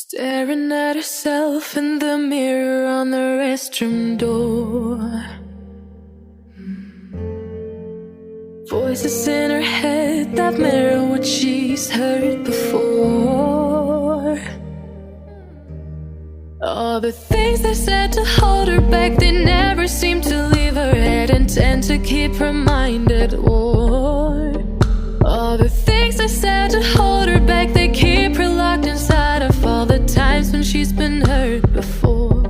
Staring at herself in the mirror on the restroom door. Voices in her head that mirror what she's heard before. All the things they said to hold her back, they never seem to leave her head and tend to keep her mind at war. All the things they said to hold her back, they keep her locked inside of all the times when she's been hurt before.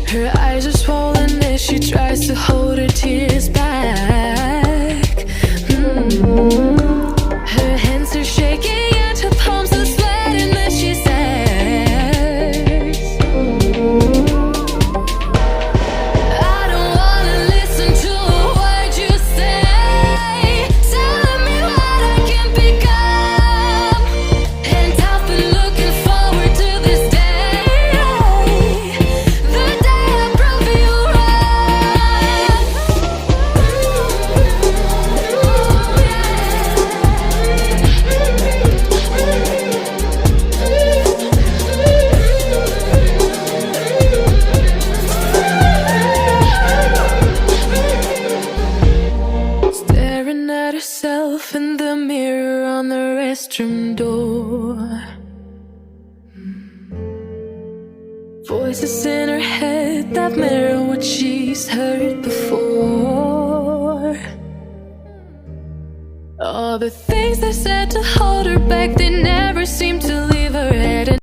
Her eyes are swollen as she tries to hold her tears back. Her hands are shaking and her palms are sweating as she says, I don't wanna listen to a word you say, telling me what I can become. And I've been looking forward to this day, the day I prove you staring at herself in the mirror on the restroom door. Voices in her head that mirror what she's heard before. All the things they said to hold her back, they